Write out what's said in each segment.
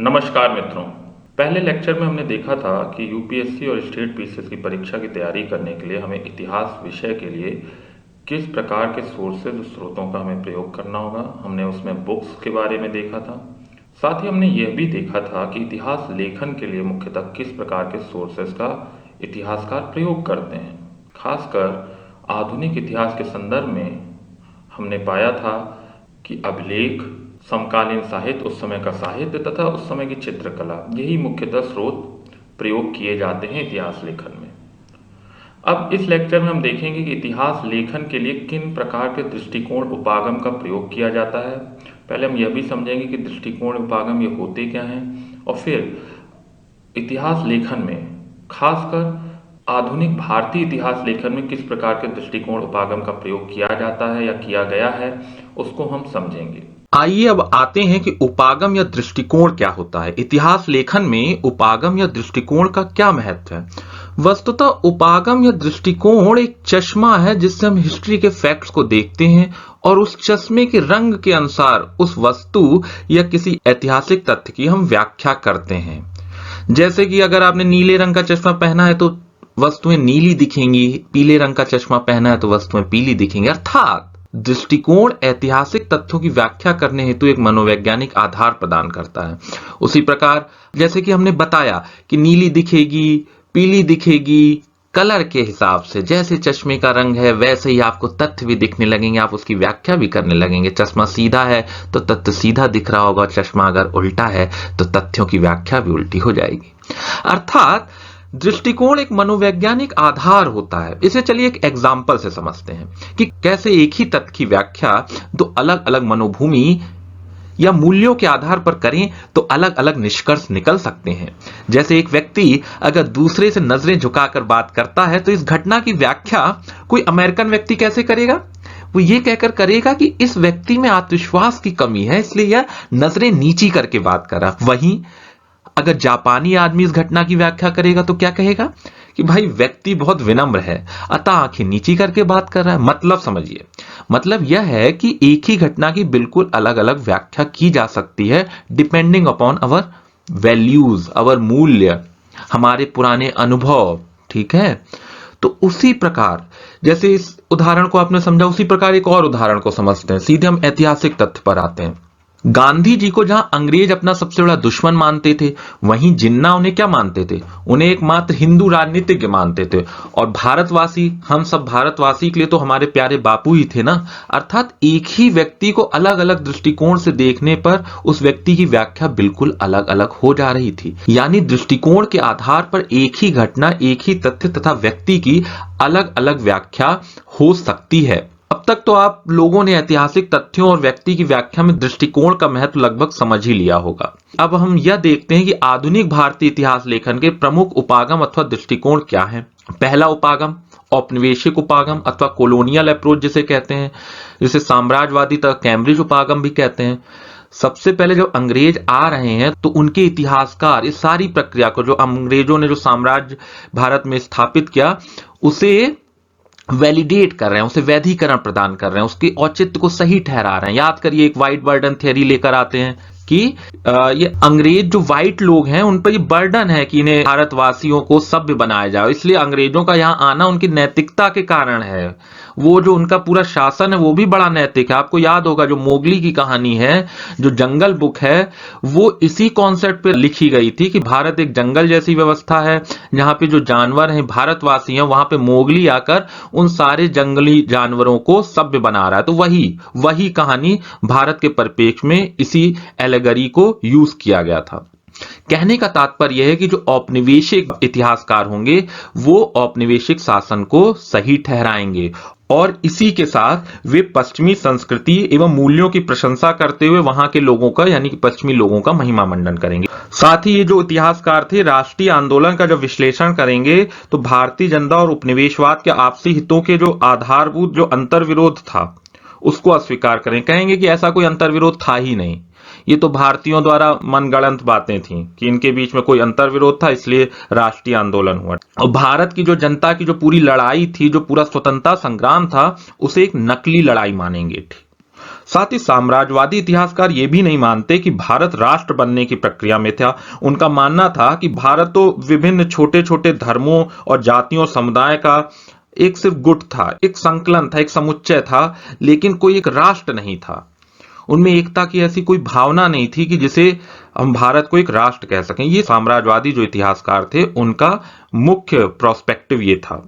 नमस्कार मित्रों। पहले लेक्चर में हमने देखा था कि यूपीएससी और स्टेट पीसीएस की परीक्षा की तैयारी करने के लिए हमें इतिहास विषय के लिए किस प्रकार के सोर्सेज स्रोतों का हमें प्रयोग करना होगा। हमने उसमें बुक्स के बारे में देखा था। साथ ही हमने यह भी देखा था कि इतिहास लेखन के लिए मुख्यतः किस प्रकार के सोर्सेज का इतिहासकार प्रयोग करते हैं। खासकर आधुनिक इतिहास के संदर्भ में हमने पाया था कि अभिलेख, समकालीन साहित्य, उस समय का साहित्य तथा उस समय की चित्रकला, यही मुख्यतः स्रोत प्रयोग किए जाते हैं इतिहास लेखन में। अब इस लेक्चर में हम देखेंगे कि इतिहास लेखन के लिए किन प्रकार के दृष्टिकोण उपागम का प्रयोग किया जाता है। पहले हम यह भी समझेंगे कि दृष्टिकोण उपागम ये होते क्या हैं, और फिर इतिहास लेखन में खासकर आधुनिक भारतीय इतिहास लेखन में किस प्रकार के दृष्टिकोण उपागम का प्रयोग किया जाता है या किया गया है, उसको हम समझेंगे। आइए अब आते हैं कि उपागम या दृष्टिकोण क्या होता है। इतिहास लेखन में उपागम या दृष्टिकोण का क्या महत्व है। वस्तुतः उपागम या दृष्टिकोण एक चश्मा है जिससे हम हिस्ट्री के फैक्ट्स को देखते हैं और उस चश्मे के रंग के अनुसार उस वस्तु या किसी ऐतिहासिक तथ्य की हम व्याख्या करते हैं। जैसे कि अगर आपने नीले रंग का चश्मा पहना है तो वस्तुएं नीली दिखेंगी, पीले रंग का चश्मा पहना है तो वस्तुएं पीली दिखेंगी। अर्थात दृष्टिकोण ऐतिहासिक तथ्यों की व्याख्या करने हेतु एक मनोवैज्ञानिक आधार प्रदान करता है। उसी प्रकार जैसे कि हमने बताया कि नीली दिखेगी, पीली दिखेगी, कलर के हिसाब से जैसे चश्मे का रंग है वैसे ही आपको तथ्य भी दिखने लगेंगे, आप उसकी व्याख्या भी करने लगेंगे। चश्मा सीधा है तो तथ्य सीधा दिख रहा होगा, चश्मा अगर उल्टा है तो तथ्यों की व्याख्या भी उल्टी हो जाएगी। अर्थात दृष्टिकोण एक मनोवैज्ञानिक आधार होता है। इसे चलिए एक एग्जाम्पल से समझते हैं कि कैसे एक ही तथ्य की व्याख्या दो अलग अलग मनोभूमि या मूल्यों के आधार पर करें तो अलग अलग निष्कर्ष निकल सकते हैं। जैसे एक व्यक्ति अगर दूसरे से नजरें झुकाकर बात करता है तो इस घटना की व्याख्या कोई अमेरिकन व्यक्ति कैसे करेगा। वो ये कहकर करेगा कि इस व्यक्ति में आत्मविश्वास की कमी है इसलिए यह नजरें नीची करके बात कर रहा। वहीं अगर जापानी आदमी इस घटना की व्याख्या करेगा तो क्या कहेगा कि भाई व्यक्ति बहुत विनम्र है अतः आंखें नीची करके बात कर रहा है। मतलब समझिए, मतलब यह है कि एक ही घटना की बिल्कुल अलग अलग व्याख्या की जा सकती है डिपेंडिंग अपॉन अवर वैल्यूज, अवर मूल्य, हमारे पुराने अनुभव। ठीक है, तो उसी प्रकार जैसे इस उदाहरण को आपने समझा, उसी प्रकार एक और उदाहरण को समझते हैं। सीधे हम ऐतिहासिक तथ्य पर आते हैं। गांधी जी को जहां अंग्रेज अपना सबसे बड़ा दुश्मन मानते थे, वहीं जिन्ना उन्हें क्या मानते थे, उन्हें एकमात्र हिंदू राजनीतिज्ञ मानते थे। और भारतवासी, हम सब भारतवासी के लिए तो हमारे प्यारे बापू ही थे ना। अर्थात एक ही व्यक्ति को अलग अलग दृष्टिकोण से देखने पर उस व्यक्ति की व्याख्या बिल्कुल अलग अलग हो जा रही थी। यानी दृष्टिकोण के आधार पर एक ही घटना, एक ही तथ्य तथा व्यक्ति की अलग अलग व्याख्या हो सकती है। अब तक तो आप लोगों ने ऐतिहासिक तथ्यों और व्यक्ति की व्याख्या में दृष्टिकोण का महत्व लगभग समझ ही लिया होगा। अब हम यह देखते हैं कि आधुनिक भारतीय इतिहास लेखन के प्रमुख उपागम अथवा दृष्टिकोण क्या हैं। पहला उपागम औपनिवेशिक उपागम अथवा कॉलोनियल अप्रोच जिसे कहते हैं, जिसे साम्राज्यवादी तथा कैम्ब्रिज उपागम भी कहते हैं। सबसे पहले जब अंग्रेज आ रहे हैं तो उनके इतिहासकार इस सारी प्रक्रिया को, जो अंग्रेजों ने जो साम्राज्य भारत में स्थापित किया, उसे वैलिडेट कर रहे हैं, उसे वैधीकरण प्रदान कर रहे हैं, उसके औचित्य को सही ठहरा रहे हैं। याद करिए एक व्हाइट बर्डन थ्योरी लेकर आते हैं कि ये अंग्रेज जो व्हाइट लोग हैं उन पर ये बर्डन है कि इन्हें भारतवासियों को सभ्य बनाया जाए, इसलिए अंग्रेजों का यहां आना उनकी नैतिकता के कारण है। वो जो उनका पूरा शासन है वो भी बड़ा नैतिक है। आपको याद होगा जो मोगली की कहानी है, जो जंगल बुक है, वो इसी कॉन्सेप्ट पे लिखी गई थी कि भारत एक जंगल जैसी व्यवस्था है जहां पे जो जानवर हैं भारतवासी हैं, वहां पे मोगली आकर उन सारे जंगली जानवरों को सभ्य बना रहा है। तो वही कहानी भारत के परिप्रेक्ष्य में इसी एलेगरी को यूज किया गया था। कहने का तात्पर्य यह है कि जो औपनिवेशिक इतिहासकार होंगे वो औपनिवेशिक शासन को सही ठहराएंगे और इसी के साथ वे पश्चिमी संस्कृति एवं मूल्यों की प्रशंसा करते हुए वहां के लोगों का, यानी कि पश्चिमी लोगों का महिमा मंडन करेंगे। साथ ही ये जो इतिहासकार थे राष्ट्रीय आंदोलन का जब विश्लेषण करेंगे तो भारतीय जनता और उपनिवेशवाद के आपसी हितों के जो आधारभूत जो अंतर्विरोध था उसको अस्वीकार करें। कहेंगे कि ऐसा कोई अंतर्विरोध था ही नहीं, ये तो भारतीयों द्वारा मनगढ़ंत बातें थीं कि इनके बीच में कोई अंतर्विरोध था इसलिए राष्ट्रीय आंदोलन हुआ। और भारत की जो जनता की जो पूरी लड़ाई थी, जो पूरा स्वतंत्रता संग्राम था, उसे एक नकली लड़ाई मानेंगे। साथ ही साम्राज्यवादी इतिहासकार ये भी नहीं मानते कि भारत राष्ट्र बनने की प्रक्रिया में था। उनका मानना था कि भारत तो विभिन्न छोटे छोटे धर्मों और जातियों समुदाय का एक सिर्फ गुट था, एक संकलन था, एक समुच्चय था, लेकिन कोई एक राष्ट्र नहीं था। उनमें एकता की ऐसी कोई भावना नहीं थी कि जिसे हम भारत को एक राष्ट्र कह सकें। ये साम्राज्यवादी जो इतिहासकार थे उनका मुख्य प्रोस्पेक्टिव ये था।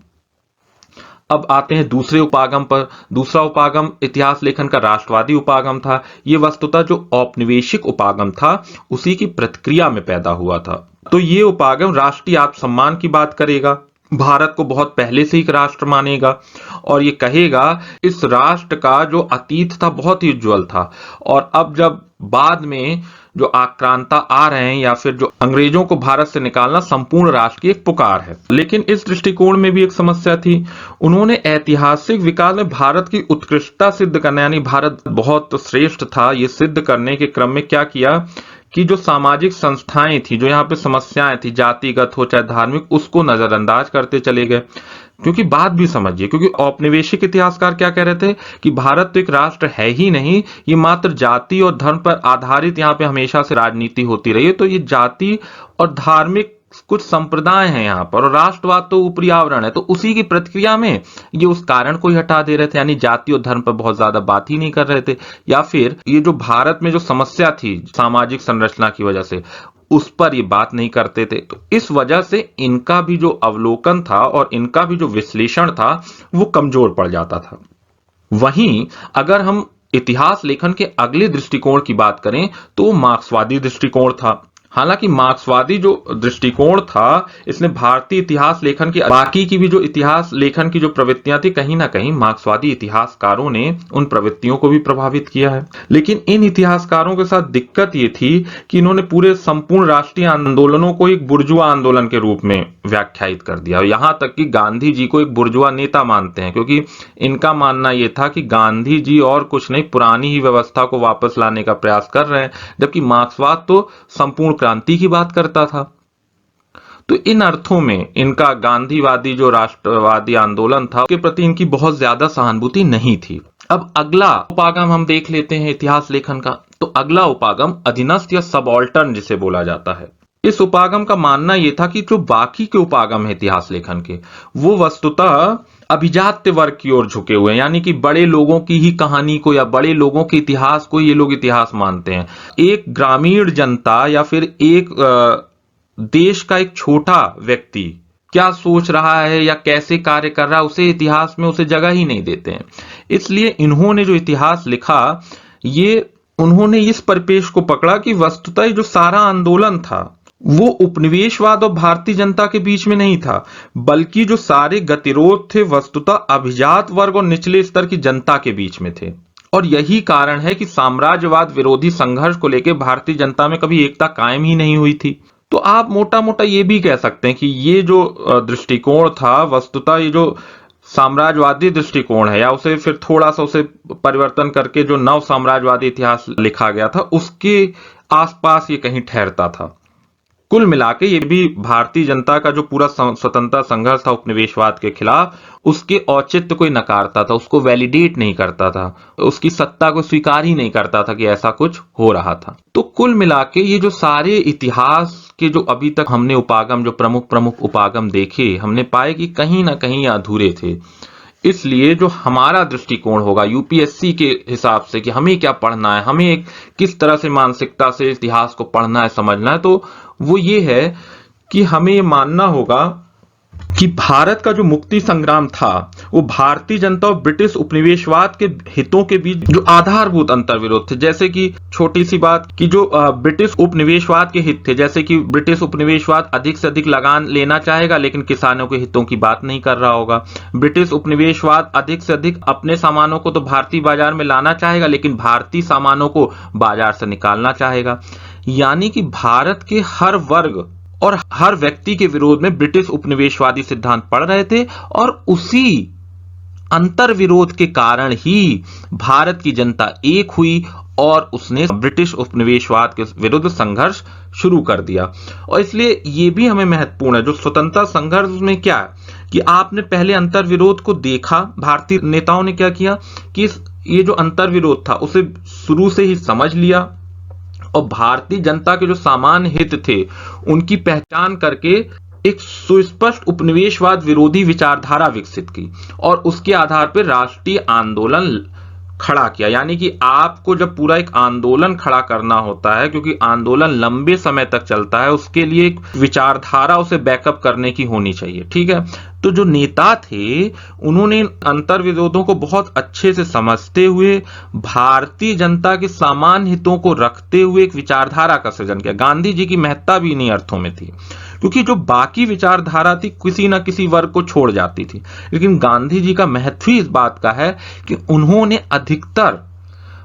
अब आते हैं दूसरे उपागम पर। दूसरा उपागम इतिहास लेखन का राष्ट्रवादी उपागम था। ये वस्तुतः जो औपनिवेशिक उपागम था उसी की प्रतिक्रिया में पैदा हुआ था। तो ये उपागम राष्ट्रीय आत्मसम्मान की बात करेगा, भारत को बहुत पहले से एक राष्ट्र मानेगा और ये कहेगा इस राष्ट्र का जो अतीत था बहुत ही उज्जवल था, और अब जब बाद में जो आक्रांता आ रहे हैं या फिर जो अंग्रेजों को भारत से निकालना संपूर्ण राष्ट्र की एक पुकार है। लेकिन इस दृष्टिकोण में भी एक समस्या थी। उन्होंने ऐतिहासिक विकास में भारत की उत्कृष्टता सिद्ध करने, यानी भारत बहुत श्रेष्ठ था, ये सिद्ध करने के क्रम में क्या किया कि जो सामाजिक संस्थाएं थी, जो यहाँ पे समस्याएं थी, जातिगत हो चाहे धार्मिक, उसको नजरअंदाज करते चले गए। क्योंकि बात भी समझिए, क्योंकि औपनिवेशिक इतिहासकार क्या कह रहे थे कि भारत तो एक राष्ट्र है ही नहीं, ये मात्र जाति और धर्म पर आधारित यहाँ पे हमेशा से राजनीति होती रही है। तो ये जाति और धार्मिक कुछ संप्रदाय हैं यहाँ पर, और राष्ट्रवाद तो ऊपरी आवरण है। तो उसी की प्रतिक्रिया में ये उस कारण को ही हटा दे रहे थे, यानी जाति और धर्म पर बहुत ज्यादा बात ही नहीं कर रहे थे। या फिर ये जो भारत में जो समस्या थी सामाजिक संरचना की वजह से, उस पर ये बात नहीं करते थे। तो इस वजह से इनका भी जो अवलोकन था और इनका भी जो विश्लेषण था वो कमजोर पड़ जाता था। वहीं अगर हम इतिहास लेखन के अगले दृष्टिकोण की बात करें तो मार्क्सवादी दृष्टिकोण था। हालांकि मार्क्सवादी जो दृष्टिकोण था इसने भारतीय इतिहास लेखन की बाकी की भी जो इतिहास लेखन की जो प्रवृत्तियां थी, कहीं ना कहीं मार्क्सवादी इतिहासकारों ने उन प्रवृत्तियों को भी प्रभावित किया है। लेकिन इन इतिहासकारों के साथ दिक्कत ये थी कि इन्होंने पूरे संपूर्ण राष्ट्रीय आंदोलनों को एक बुर्जुआ आंदोलन के रूप में व्याख्यायित कर दिया। यहां तक कि गांधी जी को एक बुर्जुआ नेता मानते हैं, क्योंकि इनका मानना यह था कि गांधी जी और कुछ नहीं, पुरानी ही व्यवस्था को वापस लाने का प्रयास कर रहे हैं, जबकि मार्क्सवाद तो संपूर्ण क्रांति की बात करता था। तो इन अर्थों में इनका गांधीवादी जो राष्ट्रवादी आंदोलन था उसके प्रति इनकी बहुत ज्यादा सहानुभूति नहीं थी। अब अगला उपागम हम देख लेते हैं इतिहास लेखन का। तो अगला उपागम अधीनस्थ या सबऑल्टर्न जिसे बोला जाता है। इस उपागम का मानना यह था कि जो बाकी के उपागम है इतिहास लेखन के, वो वस्तुतः अभिजात्य वर्ग की ओर झुके हुए हैं, यानी कि बड़े लोगों की ही कहानी को या बड़े लोगों के इतिहास को ये लोग इतिहास मानते हैं। एक ग्रामीण जनता या फिर एक देश का एक छोटा व्यक्ति क्या सोच रहा है या कैसे कार्य कर रहा है, उसे इतिहास में उसे जगह ही नहीं देते हैं। इसलिए इन्होंने जो इतिहास लिखा, ये उन्होंने इस परिपेक्ष को पकड़ा कि वस्तुतः जो सारा आंदोलन था वो उपनिवेशवाद और भारतीय जनता के बीच में नहीं था, बल्कि जो सारे गतिरोध थे वस्तुतः अभिजात वर्ग और निचले स्तर की जनता के बीच में थे। और यही कारण है कि साम्राज्यवाद विरोधी संघर्ष को लेकर भारतीय जनता में कभी एकता कायम ही नहीं हुई थी। तो आप मोटा मोटा ये भी कह सकते हैं कि ये जो दृष्टिकोण था वस्तुतः ये जो साम्राज्यवादी दृष्टिकोण है, या उसे फिर थोड़ा सा उसे परिवर्तन करके जो नव साम्राज्यवादी इतिहास लिखा गया था उसके आसपास ये कहीं ठहरता था। कुल मिलाके ये भी भारतीय जनता का जो पूरा स्वतंत्रता संघर्ष था उपनिवेशवाद के खिलाफ, उसके औचित्य को नकारता था, उसको वैलिडेट नहीं करता था, उसकी सत्ता को स्वीकार ही नहीं करता था कि ऐसा कुछ हो रहा था। तो कुल मिलाके ये जो सारे इतिहास के जो अभी तक हमने उपागम, जो प्रमुख प्रमुख उपागम देखे, हमने पाए कि कहीं ना कहीं अधूरे थे। इसलिए जो हमारा दृष्टिकोण होगा यूपीएससी के हिसाब से कि हमें क्या पढ़ना है, हमें किस तरह से मानसिकता से इतिहास को पढ़ना है, समझना है, तो वो ये है कि हमें ये मानना होगा कि भारत का जो मुक्ति संग्राम था वो भारतीय जनता और ब्रिटिश उपनिवेशवाद के हितों के बीच जो आधारभूत अंतर्विरोध थे। जैसे कि छोटी सी बात कि जो ब्रिटिश उपनिवेशवाद के हित थे, जैसे कि ब्रिटिश उपनिवेशवाद अधिक से अधिक लगान लेना चाहेगा लेकिन किसानों के हितों की बात नहीं कर रहा होगा। ब्रिटिश उपनिवेशवाद अधिक से अधिक अपने सामानों को तो भारतीय बाजार में लाना चाहेगा लेकिन भारतीय सामानों को बाजार से निकालना चाहेगा। यानी कि भारत के हर वर्ग और हर व्यक्ति के विरोध में ब्रिटिश उपनिवेशवादी सिद्धांत पड़ रहे थे, और उसी अंतर विरोध के कारण ही भारत की जनता एक हुई और उसने ब्रिटिश उपनिवेशवाद के विरुद्ध संघर्ष शुरू कर दिया। और इसलिए यह भी हमें महत्वपूर्ण है, जो स्वतंत्रता संघर्ष में क्या है कि आपने पहले अंतर्विरोध को देखा, भारतीय नेताओं ने क्या किया कि ये जो अंतर्विरोध था उसे शुरू से ही समझ लिया और भारतीय जनता के जो सामान्य हित थे उनकी पहचान करके एक सुस्पष्ट उपनिवेशवाद विरोधी विचारधारा विकसित की और उसके आधार पर राष्ट्रीय आंदोलन खड़ा किया। यानी कि आपको जब पूरा एक आंदोलन खड़ा करना होता है, क्योंकि आंदोलन लंबे समय तक चलता है, उसके लिए एक विचारधारा उसे बैकअप करने की होनी चाहिए। ठीक है, तो जो नेता थे उन्होंने अंतर विरोधों को बहुत अच्छे से समझते हुए भारतीय जनता के सामान्य हितों को रखते हुए एक विचारधारा का सृजन किया। गांधी जी की महत्ता भी इन्हीं अर्थों में थी, क्योंकि जो बाकी विचारधारा थी किसी न किसी वर्ग को छोड़ जाती थी, लेकिन गांधी जी का महत्व इस बात का है कि उन्होंने अधिकतर,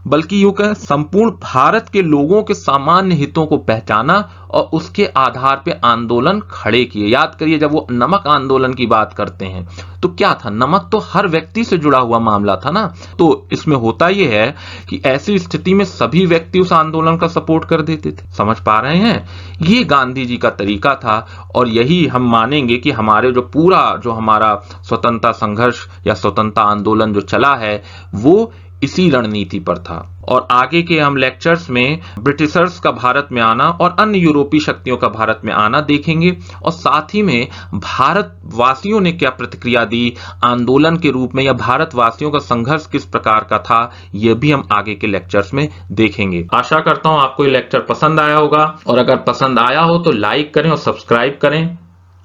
बल्कि यूं कहें संपूर्ण भारत के लोगों के सामान्य हितों को पहचाना और उसके आधार पे आंदोलन खड़े किए। याद करिए, जब वो नमक आंदोलन की बात करते हैं तो क्या था, नमक तो हर व्यक्ति से जुड़ा हुआ मामला था ना। तो इसमें होता यह है कि ऐसी स्थिति में सभी व्यक्ति उस आंदोलन का सपोर्ट कर देते थे। समझ पा रहे हैं, ये गांधी जी का तरीका था और यही हम मानेंगे कि हमारे जो हमारा स्वतंत्रता संघर्ष या स्वतंत्रता आंदोलन जो चला है वो इसी रणनीति पर था। और आगे के हम लेक्चर्स में ब्रिटिशर्स का भारत में आना और अन्य यूरोपीय शक्तियों का भारत में आना देखेंगे और साथ ही में भारतवासियों ने क्या प्रतिक्रिया दी आंदोलन के रूप में, या भारतवासियों का संघर्ष किस प्रकार का था, यह भी हम आगे के लेक्चर्स में देखेंगे। आशा करता हूं आपको ये लेक्चर पसंद आया होगा और अगर पसंद आया हो तो लाइक करें और सब्सक्राइब करें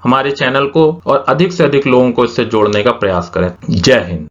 हमारे चैनल को और अधिक से अधिक लोगों को इससे जोड़ने का प्रयास करें। जय हिंद।